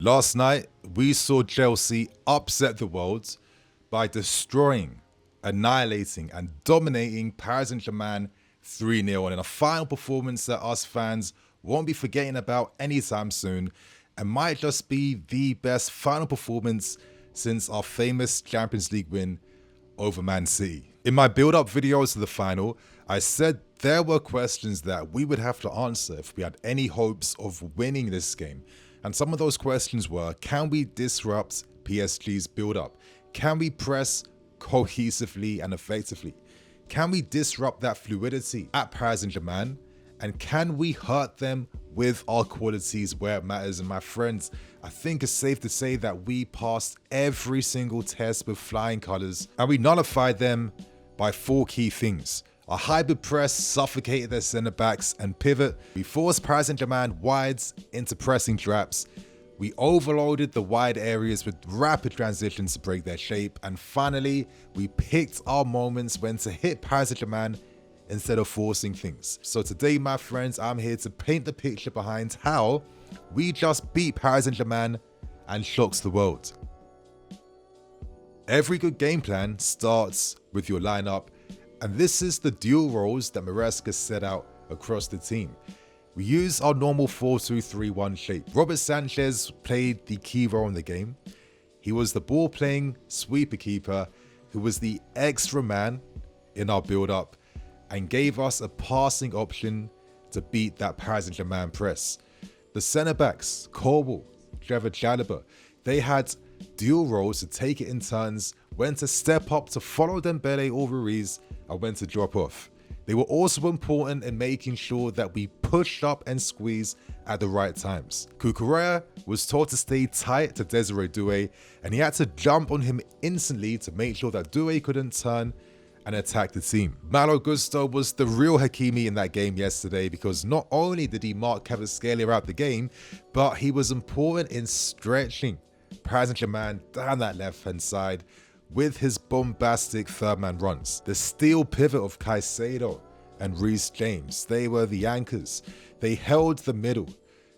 Last night, we saw Chelsea upset the world by destroying, annihilating, and dominating Paris Saint-Germain 3-0 in a final performance that us fans won't be forgetting about anytime soon and might just be the best final performance since our famous Champions League win over Man City. In my build-up videos to the final, I said there were questions that we would have to answer if we had any hopes of winning this game. And some of those questions were, can we disrupt PSG's build-up? Can we press cohesively and effectively? Can we disrupt that fluidity at Paris Saint-Germain? And can we hurt them with our qualities where it matters? And my friends, I think it's safe to say that we passed every single test with flying colors and we nullified them by 4 key things. Our hybrid press suffocated their centre backs and pivot. We forced Paris Saint-Germain wides into pressing traps. We overloaded the wide areas with rapid transitions to break their shape. And finally, we picked our moments when to hit Paris Saint-Germain instead of forcing things. So today, my friends, I'm here to paint the picture behind how we just beat Paris Saint-Germain and shocks the world. Every good game plan starts with your lineup. And this is the dual roles that Maresca set out across the team. We use our normal 4-2-3-1 shape. Robert Sanchez played the key role in the game. He was the ball-playing sweeper keeper who was the extra man in our build-up and gave us a passing option to beat that Paris Saint-Germain press. The centre-backs, Korbel, Trevor Chalobah, they had dual roles to take it in turns, when to step up to follow Dembele or Ruiz, and when to drop off. They were also important in making sure that we pushed up and squeezed at the right times. Cucurella was told to stay tight to Desiree Doué, and he had to jump on him instantly to make sure that Doué couldn't turn and attack the team. Malo was the real Hakimi in that game yesterday because not only did he mark Kvaratskhelia out the game, but he was important in stretching Paris Saint-Germain down that left-hand side with his bombastic third-man runs. The steel pivot of Caicedo and Reece James, they were the anchors. They held the middle.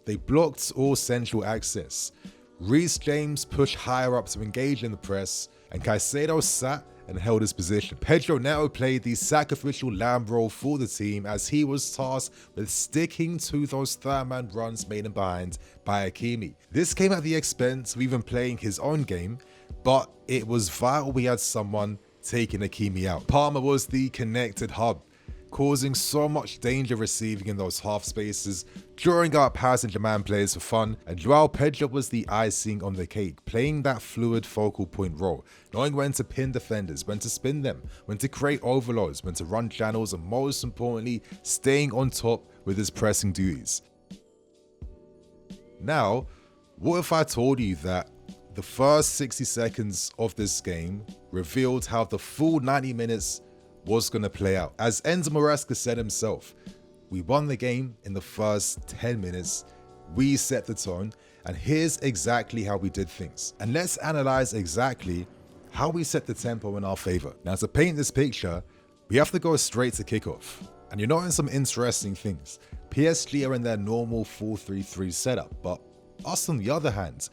They blocked all central access. Reece James pushed higher up to engage in the press, and Caicedo sat and held his position. Pedro Neto played the sacrificial lamb role for the team as he was tasked with sticking to those third-man runs made in behind by Hakimi. This came at the expense of even playing his own game, but it was vital we had someone taking Hakimi out. Palmer was the connected hub, causing so much danger receiving in those half spaces, drawing out Paris Saint-Germain players for fun, and Joao Pedro was the icing on the cake, playing that fluid focal point role, knowing when to pin defenders, when to spin them, when to create overloads, when to run channels, and most importantly, staying on top with his pressing duties. Now, what if I told you that the first 60 seconds of this game revealed how the full 90 minutes was going to play out? As Enzo Maresca said himself, we won the game in the first 10 minutes, we set the tone, and here's exactly how we did things. And let's analyze exactly how we set the tempo in our favor. Now, to paint this picture, we have to go straight to kickoff. And you're noticing some interesting things. PSG are in their normal 4-3-3 setup, but us on the other hand,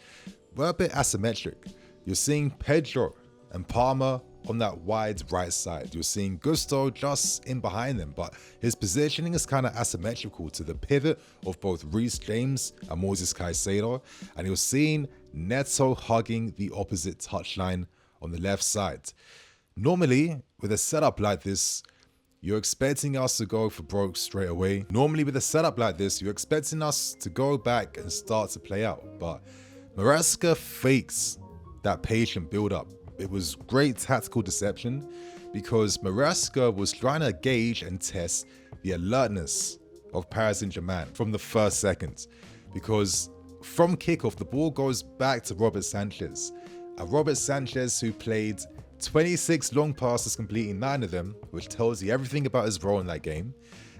we're a bit asymmetric. You're seeing Pedro and Palmer on that wide right side. You're seeing Gusto just in behind them, but his positioning is kind of asymmetrical to the pivot of both Reece James and Moses Caicedo, and you're seeing Neto hugging the opposite touchline on the left side. Normally, with a setup like this, you're expecting us to go for broke straight away. Normally, with a setup like this, you're expecting us to go back and start to play out, but Maresca fakes that patient build-up. It was great tactical deception because Maresca was trying to gauge and test the alertness of Paris Saint-Germain from the first second. Because from kickoff, the ball goes back to Robert Sanchez. Robert Sanchez, who played 26 long passes, completing 9 of them, which tells you everything about his role in that game.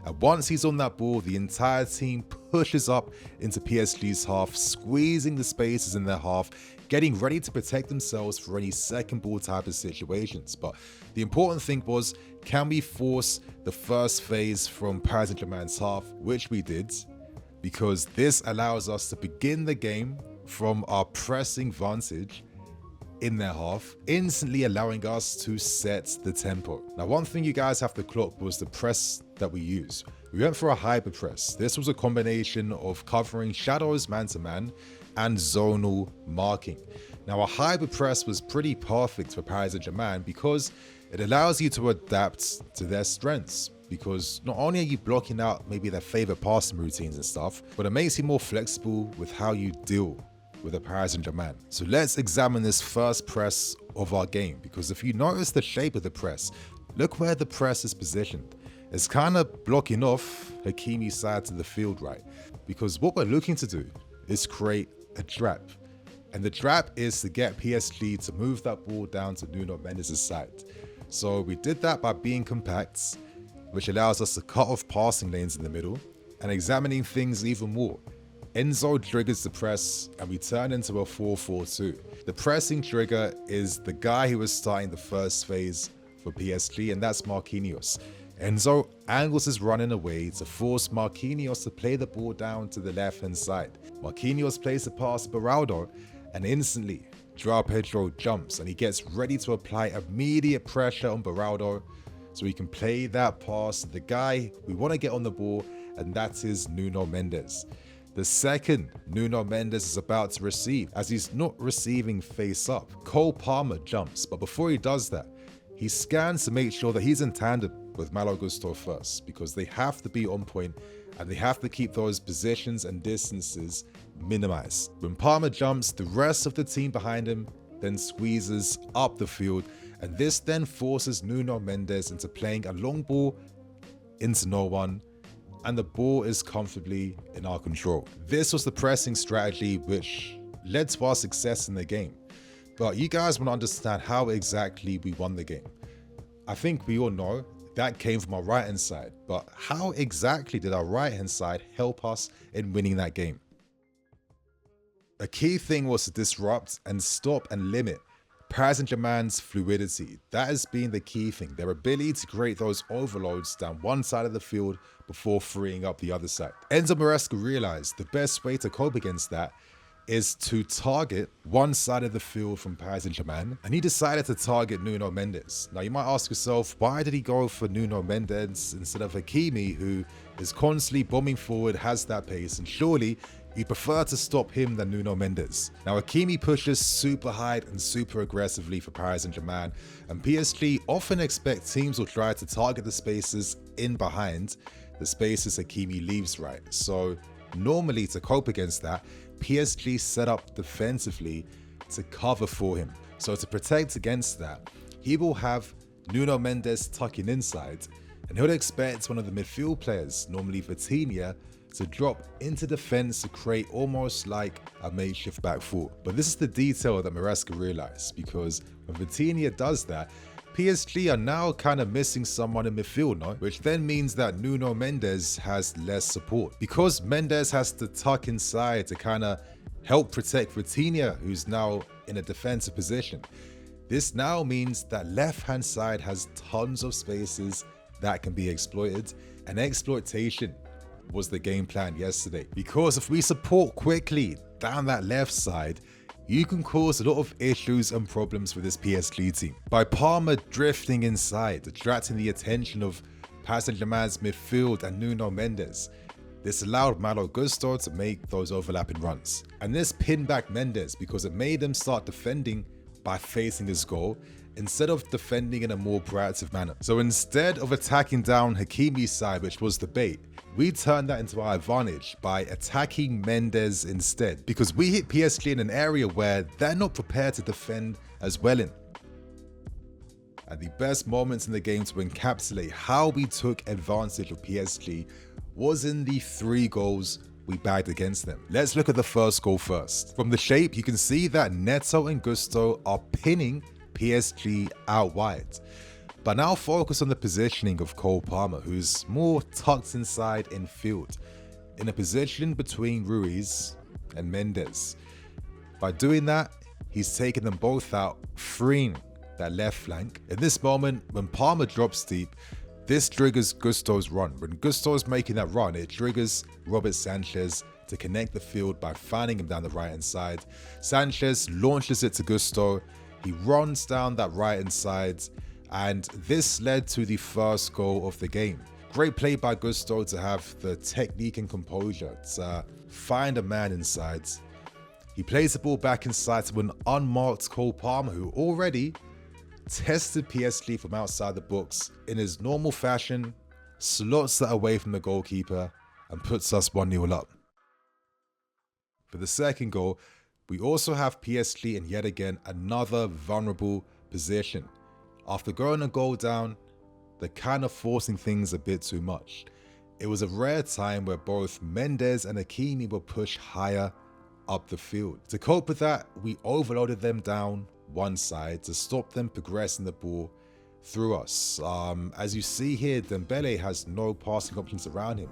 And once he's on that ball, the entire team pushes up into PSG's half, squeezing the spaces in their half, getting ready to protect themselves for any second ball type of situations. But the important thing was, can we force the first phase from Paris Saint-Germain's half, which we did, because this allows us to begin the game from our pressing vantage in their half, instantly allowing us to set the tempo. Now, one thing you guys have to clock was the press that we use. We went for a hyper press. This was a combination of covering shadows man-to-man and zonal marking. Now, a hyper press was pretty perfect for Paris Saint-Germain because it allows you to adapt to their strengths. Because not only are you blocking out maybe their favorite passing routines and stuff, but it makes you more flexible with how you deal with the Paris Saint-Germain. So let's examine this first press of our game, because if you notice the shape of the press, look where the press is positioned. It's kind of blocking off Hakimi's side to the field, right? Because what we're looking to do is create a trap. And the trap is to get PSG to move that ball down to Nuno Mendes' side. So we did that by being compact, which allows us to cut off passing lanes in the middle, and examining things even more. Enzo triggers the press and we turn into a 4-4-2. The pressing trigger is the guy who was starting the first phase for PSG, and that's Marquinhos. Enzo angles his run in a way to force Marquinhos to play the ball down to the left-hand side. Marquinhos plays the pass to Beraldo, and instantly, João Pedro jumps and he gets ready to apply immediate pressure on Beraldo so he can play that pass to the guy we want to get on the ball, and that is Nuno Mendes. The second Nuno Mendes is about to receive, as he's not receiving face up, Cole Palmer jumps, but before he does that, he scans to make sure that he's in tandem with Malo first, because they have to be on point and they have to keep those positions and distances minimized. When Palmer jumps, the rest of the team behind him then squeezes up the field, and this then forces Nuno Mendes into playing a long ball into no one, and the ball is comfortably in our control. This was the pressing strategy which led to our success in the game. But you guys want to understand how exactly we won the game. I think we all know that came from our right-hand side, but how exactly did our right-hand side help us in winning that game? A key thing was to disrupt and stop and limit Paris Saint-Germain's fluidity. That has been the key thing, their ability to create those overloads down one side of the field before freeing up the other side. Enzo Maresca realized the best way to cope against that is to target one side of the field from Paris Saint-Germain, and he decided to target Nuno Mendes. Now you might ask yourself, why did he go for Nuno Mendes instead of Hakimi, who is constantly bombing forward, has that pace, and surely you prefer to stop him than Nuno Mendes. Now Hakimi pushes super high and super aggressively for Paris Saint-Germain, and PSG often expect teams will try to target the spaces in behind the spaces Hakimi leaves, right? So normally to cope against that, PSG set up defensively to cover for him. So to protect against that, he will have Nuno Mendes tucking inside, and he'll expect one of the midfield players, normally Vitinha, to drop into defense to create almost like a makeshift back four. But this is the detail that Maresca realized, because when Vitinha does that, PSG are now kind of missing someone in midfield, no? Which then means that Nuno Mendes has less support. Because Mendes has to tuck inside to kind of help protect Vitinha, who's now in a defensive position. This now means that left-hand side has tons of spaces that can be exploited, and exploitation was the game plan yesterday. Because if we support quickly down that left side, you can cause a lot of issues and problems with this PSG team. By Palmer drifting inside, attracting the attention of Paris Saint-Germain's midfield and Nuno Mendes, this allowed Malo to make those overlapping runs. And this pinned back Mendes because it made him start defending by facing his goal instead of defending in a more proactive manner. So instead of attacking down Hakimi's side, which was the bait, we turned that into our advantage by attacking Mendes instead, because we hit PSG in an area where they're not prepared to defend as well in. And the best moments in the game to encapsulate how we took advantage of PSG was in the 3 goals we bagged against them. Let's look at the first goal first. From the shape, you can see that Neto and Gusto are pinning PSG out wide. But now focus on the positioning of Cole Palmer, who's more tucked inside in field, in a position between Ruiz and Mendes. By doing that, he's taken them both out, freeing that left flank. In this moment, when Palmer drops deep, this triggers Gusto's run. When Gusto's making that run, it triggers Robert Sanchez to connect the field by finding him down the right-hand side. Sanchez launches it to Gusto. He runs down that right-hand side, and this led to the first goal of the game. Great play by Gusto to have the technique and composure to find a man inside. He plays the ball back inside to an unmarked Cole Palmer, who already tested PSG from outside the box in his normal fashion, slots that away from the goalkeeper, and puts us 1-0 up. For the second goal, we also have PSG in yet again another vulnerable position. After going a goal down, they're kind of forcing things a bit too much. It was a rare time where both Mendes and Hakimi were pushed higher up the field. To cope with that, we overloaded them down one side to stop them progressing the ball through us. As you see here, Dembele has no passing options around him,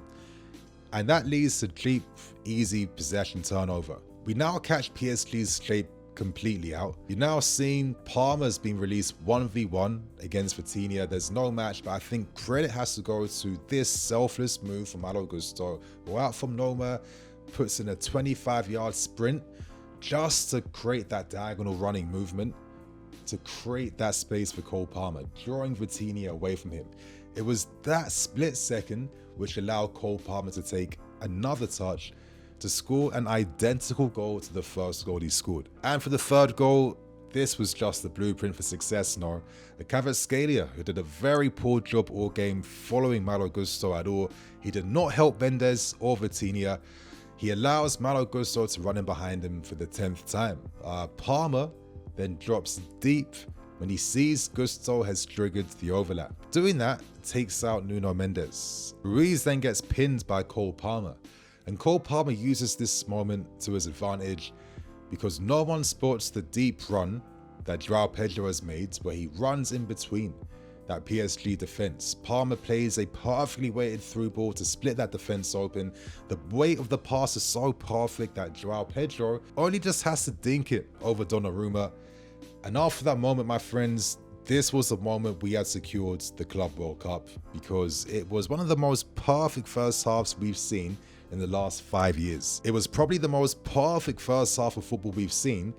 and that leads to cheap, easy possession turnover. We now catch PSG's shape completely out. You're now seeing Palmer's being released 1v1 against Vitinha. There's no match, but I think credit has to go to this selfless move from Malo Gusto, who out from nowhere puts in a 25-yard sprint just to create that diagonal running movement, to create that space for Cole Palmer, drawing Vitinha away from him. It was that split second which allowed Cole Palmer to take another touch to score an identical goal to the first goal he scored. And for the third goal, this was just the blueprint for success now. The Kvaratskhelia, who did a very poor job all game following Malo Gusto at all. He did not help Mendes or Vitinha. He allows Malo Gusto to run in behind him for the 10th time. Palmer then drops deep when he sees Gusto has triggered the overlap. Doing that takes out Nuno Mendes. Ruiz then gets pinned by Cole Palmer, and Cole Palmer uses this moment to his advantage because no one spots the deep run that João Pedro has made, where he runs in between that PSG defense. Palmer plays a perfectly weighted through ball to split that defense open. The weight of the pass is so perfect that João Pedro only just has to dink it over Donnarumma. And after that moment, my friends, this was the moment we had secured the Club World Cup, because it was one of the most perfect first halves we've seen in the last 5 years. It was probably the most perfect first half of football we've seen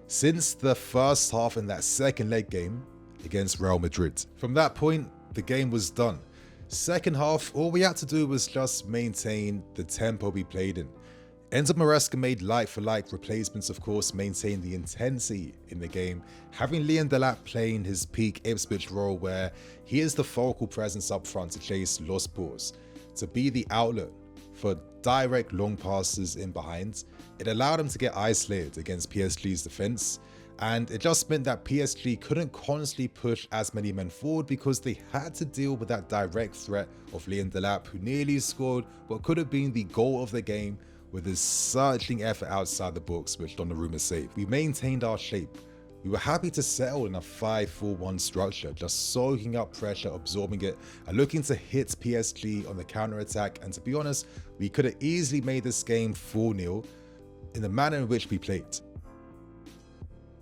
since the first half in that second leg game against Real Madrid. From that point, the game was done. Second half, all we had to do was just maintain the tempo we played in. Enzo Maresca made like-for-like replacements, of course, maintained the intensity in the game, having Leon Delap playing his peak Ipswich role where he is the focal presence up front to chase lost balls, to be the outlet for direct long passes in behind. It allowed him to get isolated against PSG's defense, and it just meant that PSG couldn't constantly push as many men forward because they had to deal with that direct threat of Leon Delap, who nearly scored what could have been the goal of the game with his searching effort outside the box, which Donnarumma saved. We maintained our shape. We were happy to settle in a 5-4-1 structure, just soaking up pressure, absorbing it, and looking to hit PSG on the counter-attack. And to be honest, we could have easily made this game 4-0 in the manner in which we played.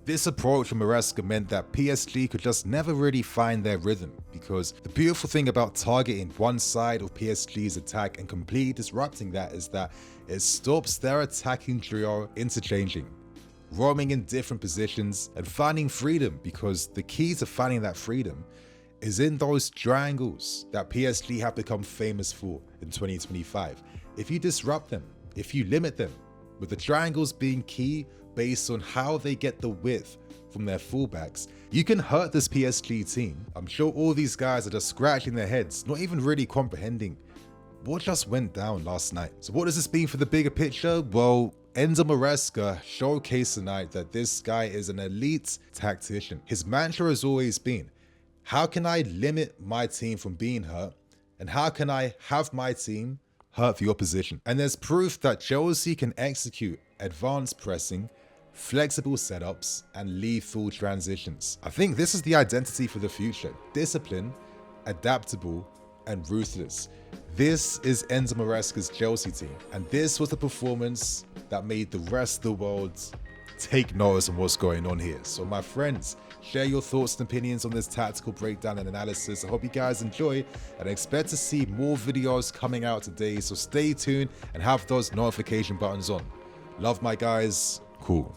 This approach from Maresca meant that PSG could just never really find their rhythm, because the beautiful thing about targeting one side of PSG's attack and completely disrupting that is that it stops their attacking trio interchanging, roaming in different positions and finding freedom, because the key to finding that freedom is in those triangles that PSG have become famous for in 2025. If you disrupt them, if you limit them, with the triangles being key based on how they get the width from their fullbacks, you can hurt this PSG team. I'm sure all these guys are just scratching their heads, not even really comprehending what just went down last night. So what does this mean for the bigger picture? Well, Enzo Maresca showcased tonight that this guy is an elite tactician. His mantra has always been, how can I limit my team from being hurt? And how can I have my team hurt the opposition? And there's proof that Chelsea can execute advanced pressing, flexible setups, and lethal transitions. I think this is the identity for the future. Discipline, adaptable, and ruthless. This is Enzo Maresca's Chelsea team, and this was the performance that made the rest of the world take notice of what's going on here. So my friends, Share your thoughts and opinions on this tactical breakdown and analysis. I hope you guys enjoy, and I expect to see more videos coming out today, so stay tuned and have those notification buttons on. Love, my guys. Cool.